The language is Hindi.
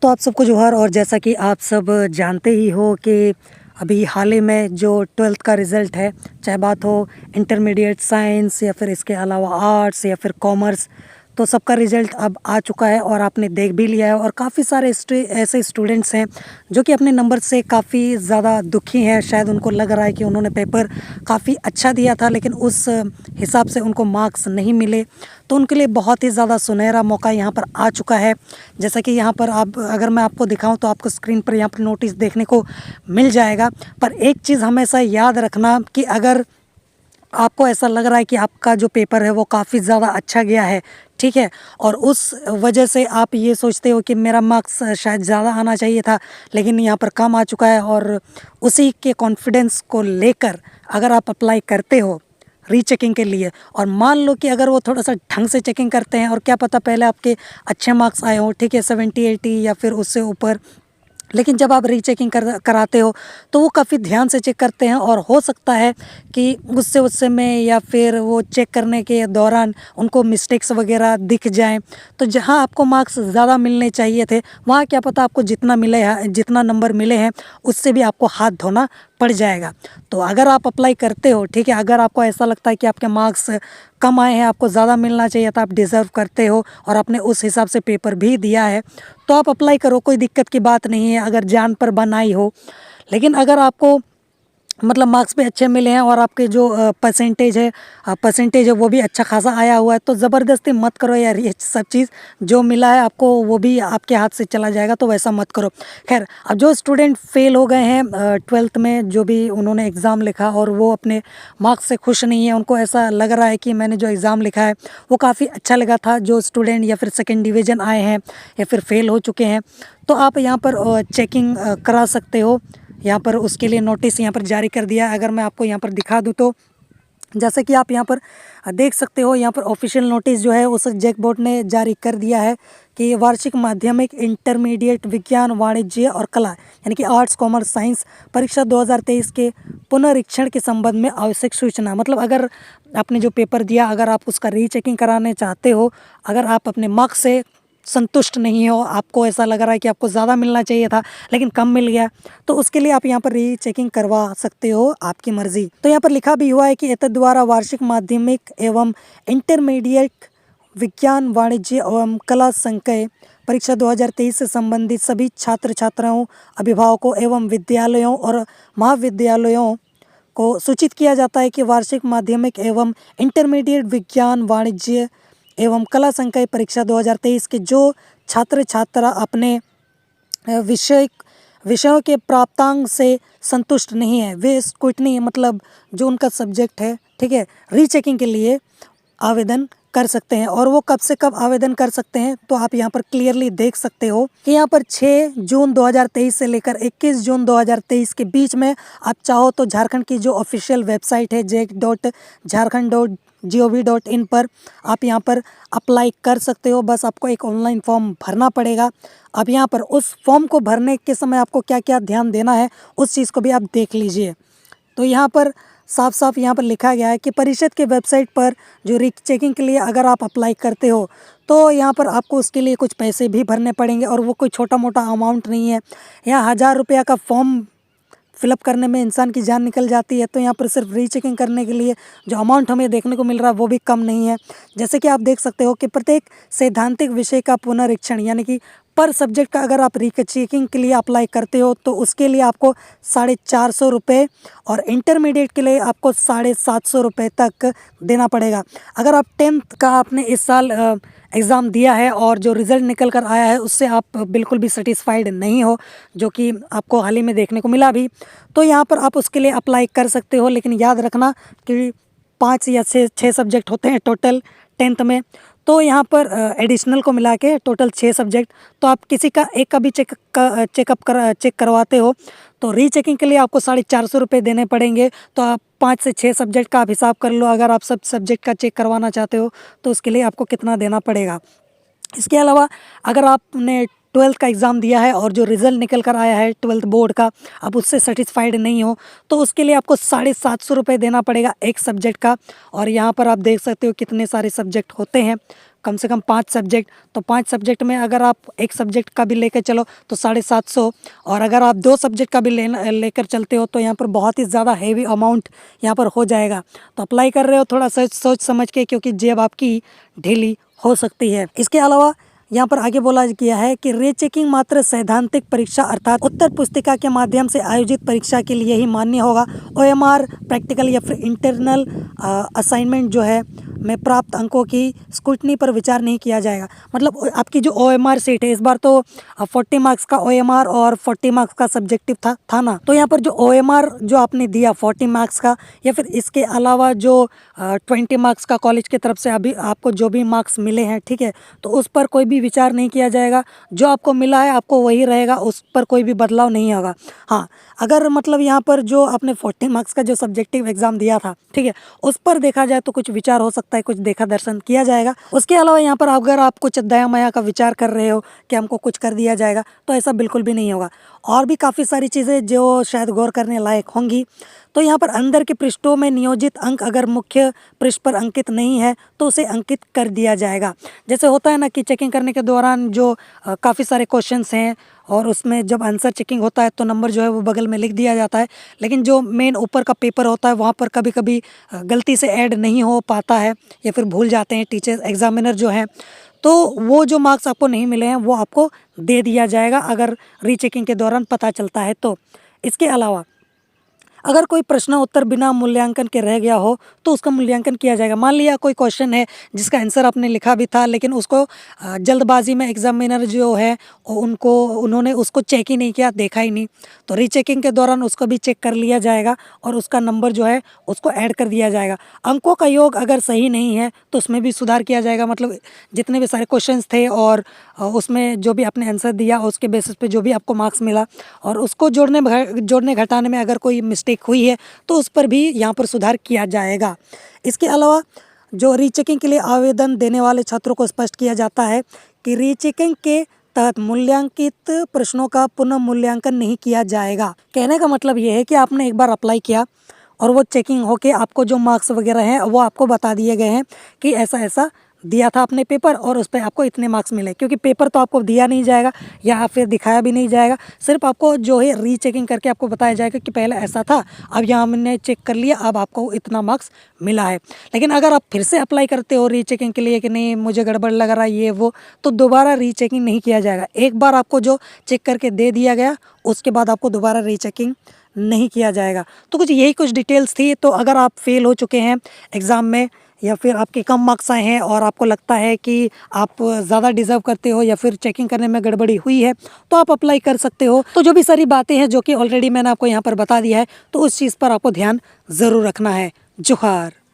तो आप सबको जोहार। और जैसा कि आप सब जानते ही हो कि अभी हाल ही में जो 12th का रिज़ल्ट है, चाहे बात हो इंटरमीडिएट साइंस या फिर इसके अलावा आर्ट्स या फिर कॉमर्स, तो सबका रिज़ल्ट अब आ चुका है और आपने देख भी लिया है। और काफ़ी सारे ऐसे स्टूडेंट्स हैं जो कि अपने नंबर से काफ़ी ज़्यादा दुखी हैं। शायद उनको लग रहा है कि उन्होंने पेपर काफ़ी अच्छा दिया था लेकिन उस हिसाब से उनको मार्क्स नहीं मिले। तो उनके लिए बहुत ही ज़्यादा सुनहरा मौका यहाँ पर आ चुका है। जैसा कि यहाँ पर आप, अगर मैं आपको दिखाऊं तो आपको स्क्रीन पर यहाँ पर नोटिस देखने को मिल जाएगा। पर एक चीज़ हमेशा याद रखना कि अगर आपको ऐसा लग रहा है कि आपका जो पेपर है वो काफ़ी ज़्यादा अच्छा गया है, ठीक है, और उस वजह से आप ये सोचते हो कि मेरा मार्क्स शायद ज़्यादा आना चाहिए था लेकिन यहाँ पर कम आ चुका है, और उसी के कॉन्फिडेंस को लेकर अगर आप अप्लाई करते हो रीचेकिंग के लिए, और मान लो कि अगर वो थोड़ा सा ढंग से चेकिंग करते हैं और क्या पता पहले आपके अच्छे मार्क्स आए हों, ठीक है, 70-80 या फिर उससे ऊपर, लेकिन जब आप रीचेकिंग कराते हो तो वो काफ़ी ध्यान से चेक करते हैं और हो सकता है कि गुस्से में या फिर वो चेक करने के दौरान उनको मिस्टेक्स वगैरह दिख जाएं। तो जहां आपको मार्क्स ज़्यादा मिलने चाहिए थे वहां क्या पता आपको जितना मिले है, जितना नंबर मिले हैं उससे भी आपको हाथ धोना पड़ जाएगा। तो अगर आप अप्लाई करते हो, ठीक है, अगर आपको ऐसा लगता है कि आपके मार्क्स कम आए हैं, आपको ज़्यादा मिलना चाहिए था, आप डिज़र्व करते हो और आपने उस हिसाब से पेपर भी दिया है, तो आप अप्लाई करो, कोई दिक्कत की बात नहीं है अगर जान पर बन आई हो। लेकिन अगर आपको मतलब मार्क्स भी अच्छे मिले हैं और आपके जो परसेंटेज है वो भी अच्छा खासा आया हुआ है, तो ज़बरदस्ती मत करो यार। ये सब चीज़ जो मिला है आपको वो भी आपके हाथ से चला जाएगा, तो वैसा मत करो। खैर, अब जो स्टूडेंट फेल हो गए हैं 12th में, जो भी उन्होंने एग्ज़ाम लिखा और वो अपने मार्क्स से खुश नहीं है, उनको ऐसा लग रहा है कि मैंने जो एग्ज़ाम लिखा है वो काफ़ी अच्छा लगा था, जो स्टूडेंट या फिर सेकेंड डिवीज़न आए हैं या फिर फेल हो चुके हैं, तो आप यहाँ पर चेकिंग करा सकते हो। यहाँ पर उसके लिए नोटिस यहाँ पर जारी कर दिया है। अगर मैं आपको यहाँ पर दिखा दूँ तो जैसे कि आप यहाँ पर देख सकते हो, यहाँ पर ऑफिशियल नोटिस जो है उस जैक बोर्ड ने जारी कर दिया है कि वार्षिक माध्यमिक इंटरमीडिएट विज्ञान वाणिज्य और कला यानी कि आर्ट्स कॉमर्स साइंस परीक्षा 2023 के पुनरीक्षण के संबंध में आवश्यक सूचना। मतलब अगर आपने जो पेपर दिया, अगर आप उसका रीचेकिंग कराने चाहते हो, अगर आप अपने मार्क्स से संतुष्ट नहीं हो, आपको ऐसा लग रहा है कि आपको ज़्यादा मिलना चाहिए था लेकिन कम मिल गया, तो उसके लिए आप यहाँ पर रीचेकिंग करवा सकते हो, आपकी मर्ज़ी। तो यहाँ पर लिखा भी हुआ है कि एतद द्वारा वार्षिक माध्यमिक एवं इंटरमीडिएट विज्ञान वाणिज्य एवं कला संकाय परीक्षा 2023 से संबंधित सभी छात्र छात्राओं, अभिभावकों एवं विद्यालयों और महाविद्यालयों को सूचित किया जाता है कि वार्षिक माध्यमिक एवं इंटरमीडिएट विज्ञान वाणिज्य एवं कला संकाय परीक्षा 2023 के जो छात्र छात्रा अपने विषयों के प्राप्तांक से संतुष्ट नहीं है, वे स्क्रूटनी मतलब जो उनका सब्जेक्ट है, ठीक है, रीचेकिंग के लिए आवेदन कर सकते हैं। और वो कब से कब आवेदन कर सकते हैं तो आप यहाँ पर क्लियरली देख सकते हो कि यहाँ पर 6 जून 2023 से लेकर 21 जून 2023 के बीच में आप चाहो तो झारखंड की जो ऑफिशियल वेबसाइट है jek.jharkhand.gov.in पर आप यहाँ पर अप्लाई कर सकते हो। बस आपको एक ऑनलाइन फॉर्म भरना पड़ेगा। अब यहाँ पर उस फॉर्म को भरने के समय आपको क्या क्या ध्यान देना है उस चीज़ को भी आप देख लीजिए। तो यहाँ पर साफ साफ यहाँ पर लिखा गया है कि परिषद के वेबसाइट पर जो रीचेकिंग के लिए अगर आप अप्लाई करते हो तो यहाँ पर आपको उसके लिए कुछ पैसे भी भरने पड़ेंगे, और वो कोई छोटा मोटा अमाउंट नहीं है। यहाँ 1000 रुपया का फॉर्म फिलअप करने में इंसान की जान निकल जाती है, तो यहाँ पर सिर्फ रीचेकिंग करने के लिए जो अमाउंट हमें देखने को मिल रहा है वो भी कम नहीं है। जैसे कि आप देख सकते हो कि प्रत्येक सैद्धांतिक विषय का पुनरीक्षण यानी कि पर सब्जेक्ट का अगर आप रीचेकिंग के लिए अप्लाई करते हो तो उसके लिए आपको 450 रुपये, और इंटरमीडिएट के लिए आपको 750 रुपये तक देना पड़ेगा। अगर आप 10th का आपने इस साल एग्ज़ाम दिया है और जो रिज़ल्ट निकल कर आया है उससे आप बिल्कुल भी सेटिस्फाइड नहीं हो, जो कि आपको हाल ही में देखने को मिला भी, तो यहाँ पर आप उसके लिए अप्लाई कर सकते हो। लेकिन याद रखना कि 5 या 6 सब्जेक्ट होते हैं टोटल 10th में, तो यहाँ पर एडिशनल को मिला के टोटल 6 सब्जेक्ट, तो आप किसी का एक का भी चेक करवाते हो तो रीचेकिंग के लिए आपको 450 रुपये देने पड़ेंगे। तो आप 5 से 6 सब्जेक्ट का आप हिसाब कर लो, अगर आप सब सब्जेक्ट का चेक करवाना चाहते हो तो उसके लिए आपको कितना देना पड़ेगा। इसके अलावा अगर आपने ट्वेल्थ का एग्ज़ाम दिया है और जो रिज़ल्ट निकल कर आया है ट्वेल्थ बोर्ड का, आप उससे सेटिस्फाइड नहीं हो, तो उसके लिए आपको 750 रुपये देना पड़ेगा एक सब्जेक्ट का। और यहाँ पर आप देख सकते हो कितने सारे सब्जेक्ट होते हैं, कम से कम 5 सब्जेक्ट। तो 5 सब्जेक्ट में अगर आप एक सब्जेक्ट का भी लेकर चलो तो 750, और अगर आप 2 सब्जेक्ट का भी लेकर चलते हो तो यहाँ पर बहुत ही ज़्यादा हेवी अमाउंट यहाँ पर हो जाएगा। तो अप्लाई कर रहे हो थोड़ा सोच समझ के, क्योंकि जेब आपकी ढीली हो सकती है। इसके अलावा यहाँ पर आगे बोला गया है कि रीचेकिंग मात्र सैद्धांतिक परीक्षा अर्थात उत्तर पुस्तिका के माध्यम से आयोजित परीक्षा के लिए ही मान्य होगा। ओएमआर प्रैक्टिकल या फिर इंटरनल असाइनमेंट जो है में प्राप्त अंकों की स्क्रूटनी पर विचार नहीं किया जाएगा। मतलब आपकी जो ओएमआर सीट है, इस बार तो 40 मार्क्स का ओएमआर और 40 मार्क्स का सब्जेक्टिव था ना, तो यहाँ पर जो ओएमआर जो आपने दिया 40 मार्क्स का, या फिर इसके अलावा जो 20 मार्क्स का कॉलेज की तरफ से अभी आपको जो भी मार्क्स मिले हैं, ठीक है, तो उस पर कोई भी विचार नहीं किया जाएगा। जो आपको मिला है आपको वही रहेगा, उस पर कोई भी बदलाव नहीं होगा। हाँ, अगर मतलब यहाँ पर जो आपने 40 मार्क्स का जो सब्जेक्टिव एग्जाम दिया था, ठीक है, उस पर देखा जाए तो कुछ विचार हो सकता है, कुछ देखा दर्शन किया जाएगा। उसके अलावा यहाँ पर अगर आप कुछ दया माया का विचार कर रहे हो कि हमको कुछ कर दिया जाएगा, तो ऐसा बिल्कुल भी नहीं होगा। और भी काफ़ी सारी चीज़ें जो शायद गौर करने लायक होंगी। तो यहाँ पर अंदर के पृष्ठों में नियोजित अंक अगर मुख्य पृष्ठ पर अंकित नहीं है तो उसे अंकित कर दिया जाएगा। जैसे होता है ना कि चेकिंग करने के दौरान जो काफ़ी सारे क्वेश्चंस हैं और उसमें जब आंसर चेकिंग होता है तो नंबर जो है वो बगल में लिख दिया जाता है, लेकिन जो मेन ऊपर का पेपर होता है वहाँ पर कभी कभी गलती से ऐड नहीं हो पाता है या फिर भूल जाते हैं टीचर एग्जामिनर जो हैं, तो वो जो मार्क्स आपको नहीं मिले हैं वो आपको दे दिया जाएगा अगर रीचेकिंग के दौरान पता चलता है तो। इसके अलावा अगर कोई प्रश्न उत्तर बिना मूल्यांकन के रह गया हो तो उसका मूल्यांकन किया जाएगा। मान लिया कोई क्वेश्चन है जिसका आंसर आपने लिखा भी था, लेकिन उसको जल्दबाजी में एग्जामिनर जो है उन्होंने उसको चेक ही नहीं किया, देखा ही नहीं, तो रीचेकिंग के दौरान उसको भी चेक कर लिया जाएगा और उसका नंबर जो है उसको ऐड कर दिया जाएगा। अंकों का योग अगर सही नहीं है तो उसमें भी सुधार किया जाएगा। मतलब जितने भी सारे क्वेश्चंस थे और उसमें जो भी आपने आंसर दिया उसके बेसिस पे जो भी आपको मार्क्स मिला और उसको जोड़ने घटाने में अगर कोई मिस्टेक हुई है तो उस पर भी यहाँ पर सुधार किया जाएगा। इसके अलावा जो रीचेकिंग के लिए आवेदन देने वाले छात्रों को स्पष्ट किया जाता है कि रीचेकिंग के तहत मूल्यांकित प्रश्नों का पुनः मूल्यांकन नहीं किया जाएगा। कहने का मतलब ये है कि आपने एक बार अप्लाई किया और वो चेकिंग होके आपको जो मार्क्स वगैरह हैं वो आपको बता दिए गए हैं कि ऐसा ऐसा दिया था आपने पेपर और उस पर आपको इतने मार्क्स मिले, क्योंकि पेपर तो आपको दिया नहीं जाएगा या फिर दिखाया भी नहीं जाएगा, सिर्फ आपको जो है रीचेकिंग करके आपको बताया जाएगा कि पहले ऐसा था, अब यहाँ हमने चेक कर लिया, अब आपको इतना मार्क्स मिला है। लेकिन अगर आप फिर से अप्लाई करते हो रीचेकिंग के लिए कि नहीं मुझे गड़बड़ लग रहा है ये वो, तो दोबारा रीचेकिंग नहीं किया जाएगा। एक बार आपको जो चेक करके दे दिया गया उसके बाद आपको दोबारा रीचेकिंग नहीं किया जाएगा। तो कुछ डिटेल्स थी। तो अगर आप फेल हो चुके हैं एग्ज़ाम में या फिर आपके कम मार्क्स आए हैं और आपको लगता है कि आप ज़्यादा डिज़र्व करते हो या फिर चेकिंग करने में गड़बड़ी हुई है तो आप अप्लाई कर सकते हो। तो जो भी सारी बातें हैं जो कि ऑलरेडी मैंने आपको यहाँ पर बता दिया है, तो उस चीज़ पर आपको ध्यान ज़रूर रखना है। जोहार।